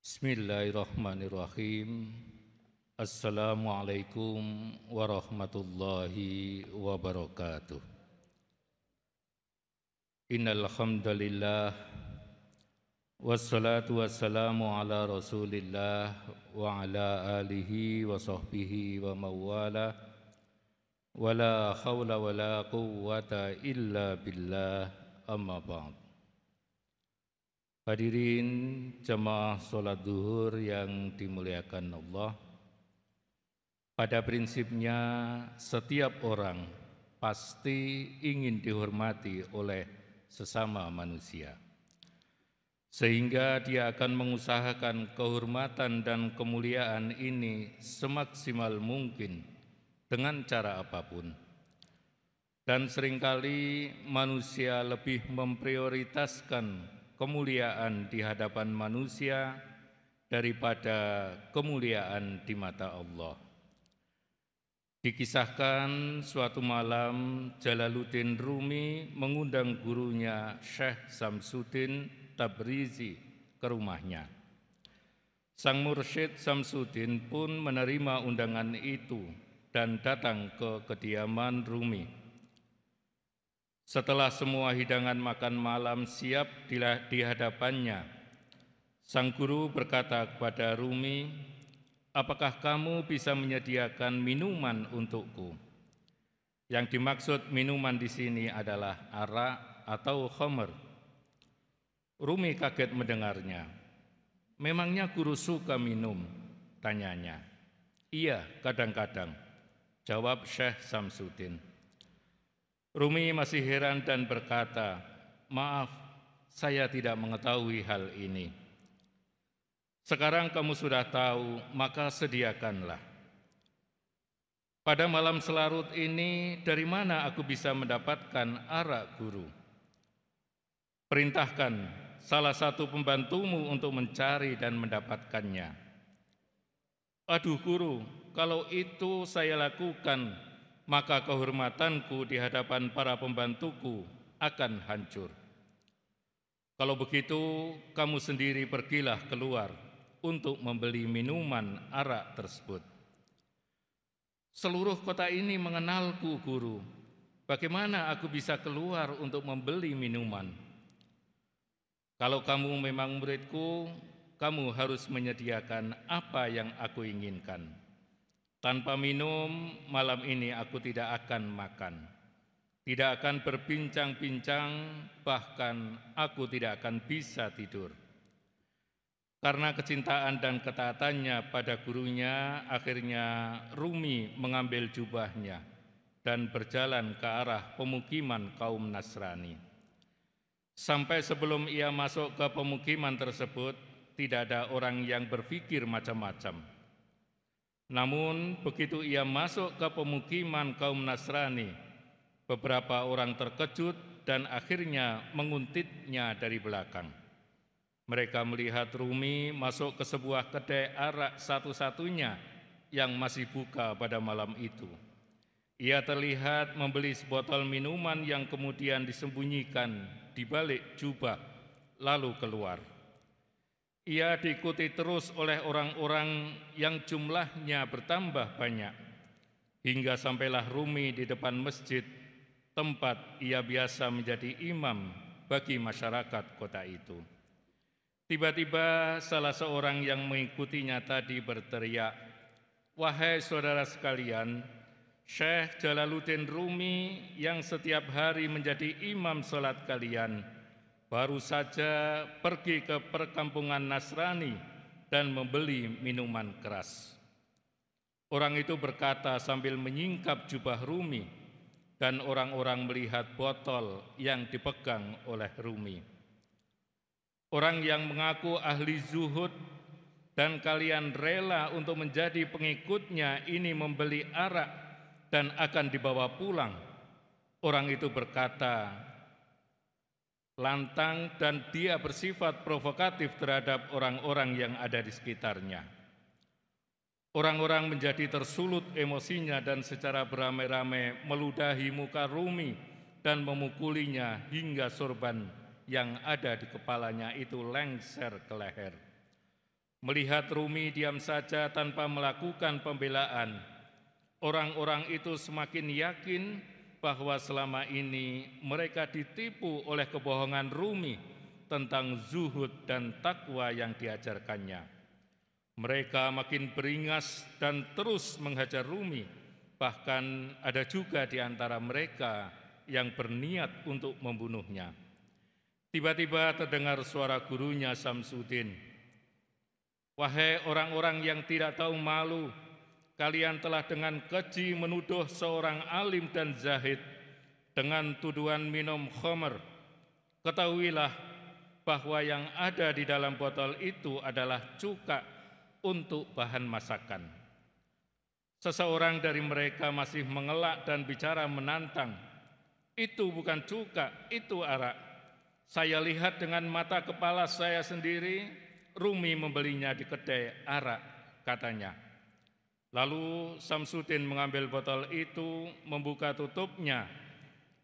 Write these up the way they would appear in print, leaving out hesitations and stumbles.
Bismillahirrahmanirrahim. Assalamualaikum warahmatullahi wabarakatuh. Innal hamdalillah wassalatu wassalamu ala Rasulillah wa ala alihi wa sahbihi wa mawala wala haula wala quwwata illa billah amma ba'd. Hadirin jemaah sholat duhur yang dimuliakan Allah, pada prinsipnya setiap orang pasti ingin dihormati oleh sesama manusia, sehingga dia akan mengusahakan kehormatan dan kemuliaan ini semaksimal mungkin dengan cara apapun. Dan seringkali manusia lebih memprioritaskan kemuliaan di hadapan manusia daripada kemuliaan di mata Allah. Dikisahkan suatu malam Jalaluddin Rumi mengundang gurunya Syekh Samsuddin Tabrizi ke rumahnya. Sang mursyid Samsuddin pun menerima undangan itu dan datang ke kediaman Rumi. Setelah semua hidangan makan malam siap di hadapannya, sang guru berkata kepada Rumi, "Apakah kamu bisa menyediakan minuman untukku?" Yang dimaksud minuman di sini adalah arak atau khamr. Rumi kaget mendengarnya. "Memangnya guru suka minum?" tanyanya. "Iya, kadang-kadang," jawab Syekh Samsuddin. Rumi masih heran dan berkata, "Maaf, saya tidak mengetahui hal ini." "Sekarang kamu sudah tahu, maka sediakanlah." "Pada malam selarut ini, dari mana aku bisa mendapatkan arak, guru?" "Perintahkan salah satu pembantumu untuk mencari dan mendapatkannya." "Aduh guru, kalau itu saya lakukan, maka kehormatanku di hadapan para pembantuku akan hancur. Kalau begitu, kamu sendiri pergilah keluar untuk membeli minuman arak tersebut." "Seluruh kota ini mengenalku, guru. Bagaimana aku bisa keluar untuk membeli minuman?" "Kalau kamu memang muridku, kamu harus menyediakan apa yang aku inginkan. Tanpa minum, malam ini aku tidak akan makan, tidak akan berbincang-bincang, bahkan aku tidak akan bisa tidur." Karena kecintaan dan ketaatannya pada gurunya, akhirnya Rumi mengambil jubahnya dan berjalan ke arah pemukiman kaum Nasrani. Sampai sebelum ia masuk ke pemukiman tersebut, tidak ada orang yang berpikir macam-macam. Namun begitu ia masuk ke pemukiman kaum Nasrani, beberapa orang terkejut dan akhirnya menguntitnya dari belakang. Mereka melihat Rumi masuk ke sebuah kedai arak satu-satunya yang masih buka pada malam itu. Ia terlihat membeli sebotol minuman yang kemudian disembunyikan di balik jubah, lalu keluar. Ia diikuti terus oleh orang-orang yang jumlahnya bertambah banyak, hingga sampailah Rumi di depan masjid, tempat ia biasa menjadi imam bagi masyarakat kota itu. Tiba-tiba salah seorang yang mengikutinya tadi berteriak, "Wahai saudara sekalian, Syekh Jalaluddin Rumi yang setiap hari menjadi imam sholat kalian, baru saja pergi ke perkampungan Nasrani dan membeli minuman keras." Orang itu berkata sambil menyingkap jubah Rumi, dan orang-orang melihat botol yang dipegang oleh Rumi. Orang yang mengaku ahli zuhud dan kalian rela untuk menjadi pengikutnya ini membeli arak dan akan dibawa pulang. Orang itu berkata lantang dan dia bersifat provokatif terhadap orang-orang yang ada di sekitarnya. Orang-orang menjadi tersulut emosinya dan secara beramai-ramai meludahi muka Rumi dan memukulinya hingga sorban yang ada di kepalanya itu lengser ke leher. Melihat Rumi diam saja tanpa melakukan pembelaan, orang-orang itu semakin yakin bahwa selama ini mereka ditipu oleh kebohongan Rumi tentang zuhud dan takwa yang diajarkannya. Mereka makin beringas dan terus menghajar Rumi. Bahkan ada juga di antara mereka yang berniat untuk membunuhnya. Tiba-tiba terdengar suara gurunya Samsudin. "Wahai orang-orang yang tidak tahu malu, kalian telah dengan keji menuduh seorang alim dan zahid dengan tuduhan minum khamr. Ketahuilah bahwa yang ada di dalam botol itu adalah cuka untuk bahan masakan." Seseorang dari mereka masih mengelak dan bicara menantang, "Itu bukan cuka, itu arak. Saya lihat dengan mata kepala saya sendiri, Rumi membelinya di kedai arak," katanya. Lalu Samsudin mengambil botol itu, membuka tutupnya.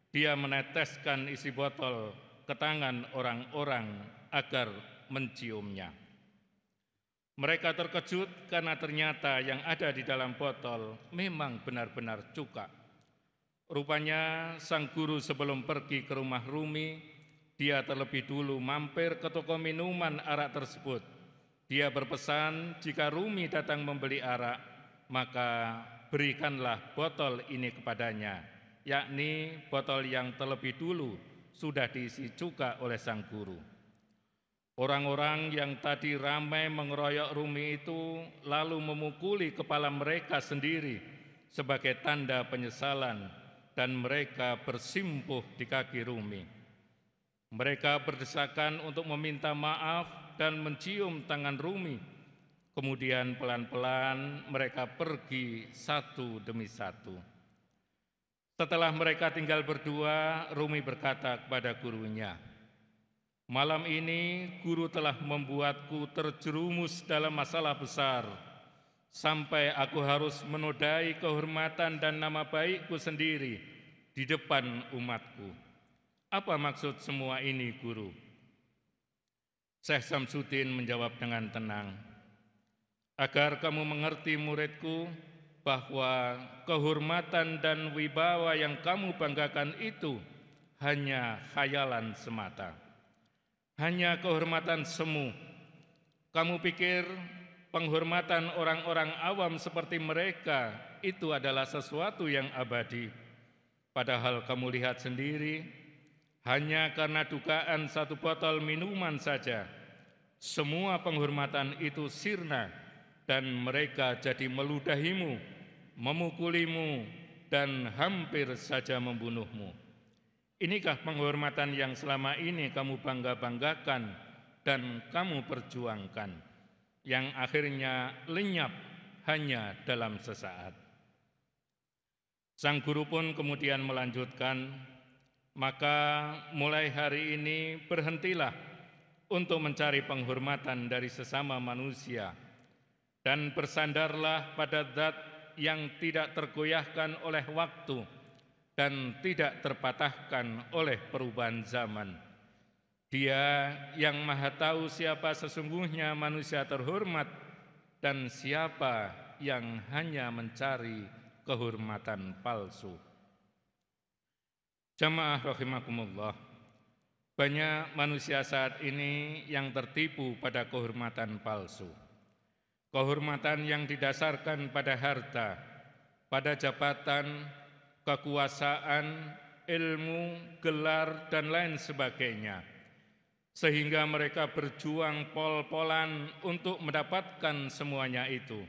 Dia meneteskan isi botol ke tangan orang-orang agar menciumnya. Mereka terkejut karena ternyata yang ada di dalam botol memang benar-benar cuka. Rupanya sang guru sebelum pergi ke rumah Rumi, dia terlebih dulu mampir ke toko minuman arak tersebut. Dia berpesan jika Rumi datang membeli arak, maka berikanlah botol ini kepadanya, yakni botol yang terlebih dulu sudah diisi cuka oleh sang guru. Orang-orang yang tadi ramai mengeroyok Rumi itu lalu memukuli kepala mereka sendiri sebagai tanda penyesalan, dan mereka bersimpuh di kaki Rumi. Mereka berdesakan untuk meminta maaf dan mencium tangan Rumi. Kemudian pelan-pelan mereka pergi satu demi satu. Setelah mereka tinggal berdua, Rumi berkata kepada gurunya, "Malam ini guru telah membuatku terjerumus dalam masalah besar, sampai aku harus menodai kehormatan dan nama baikku sendiri di depan umatku. Apa maksud semua ini, guru?" Syekh Samsudin menjawab dengan tenang, "Agar kamu mengerti, muridku, bahwa kehormatan dan wibawa yang kamu banggakan itu hanya khayalan semata. Hanya kehormatan semu. Kamu pikir penghormatan orang-orang awam seperti mereka itu adalah sesuatu yang abadi. Padahal kamu lihat sendiri, hanya karena dugaan satu botol minuman saja, semua penghormatan itu sirna dan mereka jadi meludahimu, memukulimu, dan hampir saja membunuhmu. Inikah penghormatan yang selama ini kamu bangga-banggakan dan kamu perjuangkan, yang akhirnya lenyap hanya dalam sesaat?" Sang guru pun kemudian melanjutkan, "Maka mulai hari ini berhentilah untuk mencari penghormatan dari sesama manusia, dan bersandarlah pada Zat yang tidak tergoyahkan oleh waktu dan tidak terpatahkan oleh perubahan zaman. Dia yang Maha tahu siapa sesungguhnya manusia terhormat dan siapa yang hanya mencari kehormatan palsu." Jamaah rahimakumullah, banyak manusia saat ini yang tertipu pada kehormatan palsu. Kehormatan yang didasarkan pada harta, pada jabatan, kekuasaan, ilmu, gelar, dan lain sebagainya, sehingga mereka berjuang pol-polan untuk mendapatkan semuanya itu,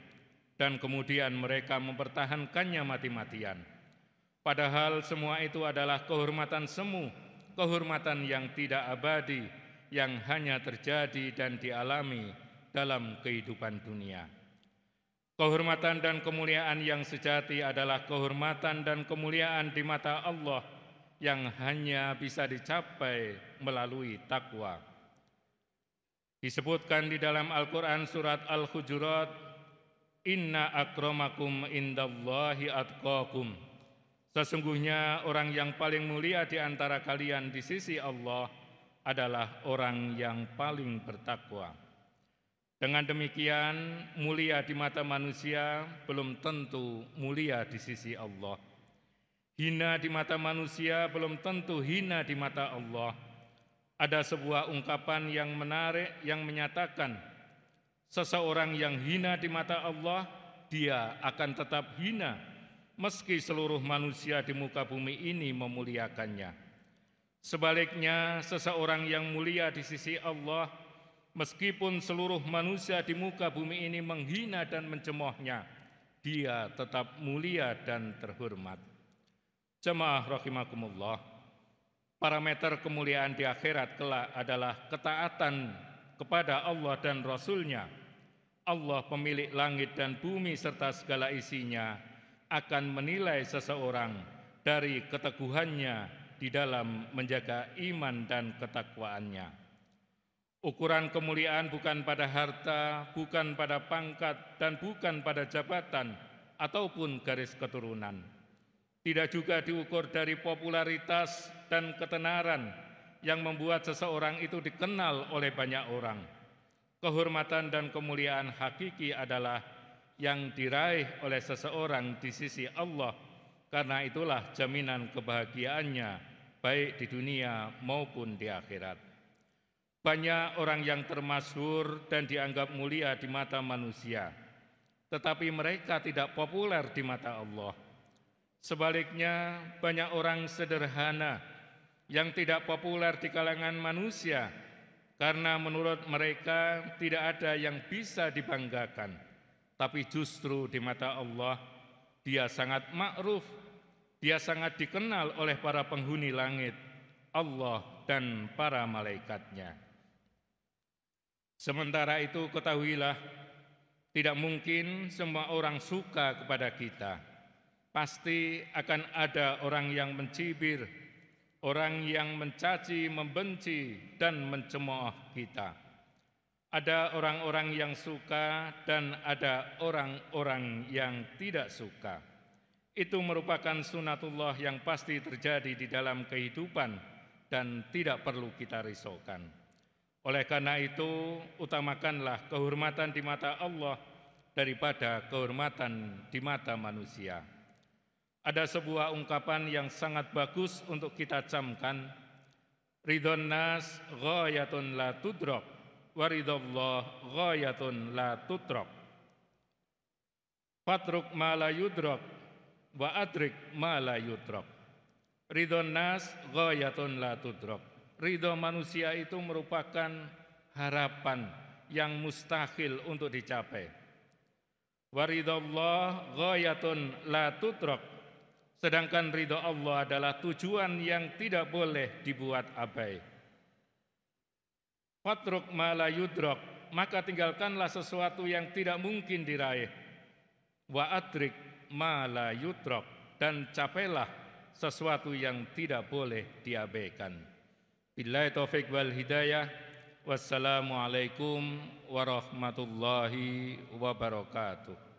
dan kemudian mereka mempertahankannya mati-matian. Padahal semua itu adalah kehormatan semu, kehormatan yang tidak abadi, yang hanya terjadi dan dialami dalam kehidupan dunia. Kehormatan dan kemuliaan yang sejati adalah kehormatan dan kemuliaan di mata Allah yang hanya bisa dicapai melalui takwa. Disebutkan di dalam Al-Quran surat Al-Hujurat, "Inna akramakum indallahi atqakum." Sesungguhnya orang yang paling mulia di antara kalian di sisi Allah adalah orang yang paling bertakwa. Dengan demikian, mulia di mata manusia belum tentu mulia di sisi Allah. Hina di mata manusia belum tentu hina di mata Allah. Ada sebuah ungkapan yang menarik yang menyatakan, seseorang yang hina di mata Allah, dia akan tetap hina meski seluruh manusia di muka bumi ini memuliakannya. Sebaliknya, seseorang yang mulia di sisi Allah, meskipun seluruh manusia di muka bumi ini menghina dan mencemoohnya, dia tetap mulia dan terhormat. Jemaah rahimakumullah, parameter kemuliaan di akhirat kelak adalah ketaatan kepada Allah dan Rasul-Nya. Allah pemilik langit dan bumi serta segala isinya akan menilai seseorang dari keteguhannya di dalam menjaga iman dan ketakwaannya. Ukuran kemuliaan bukan pada harta, bukan pada pangkat, dan bukan pada jabatan ataupun garis keturunan. Tidak juga diukur dari popularitas dan ketenaran yang membuat seseorang itu dikenal oleh banyak orang. Kehormatan dan kemuliaan hakiki adalah yang diraih oleh seseorang di sisi Allah, karena itulah jaminan kebahagiaannya baik di dunia maupun di akhirat. Banyak orang yang termasyhur dan dianggap mulia di mata manusia, tetapi mereka tidak populer di mata Allah. Sebaliknya, banyak orang sederhana yang tidak populer di kalangan manusia karena menurut mereka tidak ada yang bisa dibanggakan. Tapi justru di mata Allah, dia sangat ma'ruf, dia sangat dikenal oleh para penghuni langit, Allah dan para malaikatnya. Sementara itu ketahuilah, tidak mungkin semua orang suka kepada kita. Pasti akan ada orang yang mencibir, orang yang mencaci, membenci, dan mencemooh kita. Ada orang-orang yang suka dan ada orang-orang yang tidak suka. Itu merupakan sunatullah yang pasti terjadi di dalam kehidupan dan tidak perlu kita risaukan. Oleh karena itu, utamakanlah kehormatan di mata Allah daripada kehormatan di mata manusia. Ada sebuah ungkapan yang sangat bagus untuk kita camkan. Ridhon nas ghayatun la tudrak, wa ridhallah ghayatun la tutrak. Fatruk ma la yudrak, wa adrik ma la yudrak. Ridhon nas ghayatun la tudrak. Ridho manusia itu merupakan harapan yang mustahil untuk dicapai. Wa ridhallah ghayatun la tutrak. Sedangkan ridho Allah adalah tujuan yang tidak boleh dibuat abai. Fatruk ma la yudrak, maka tinggalkanlah sesuatu yang tidak mungkin diraih. Wa adrik ma la yudrak, dan capailah sesuatu yang tidak boleh diabaikan. Billahi taufiq wal hidayah. Wassalamualaikum warahmatullahi wabarakatuh.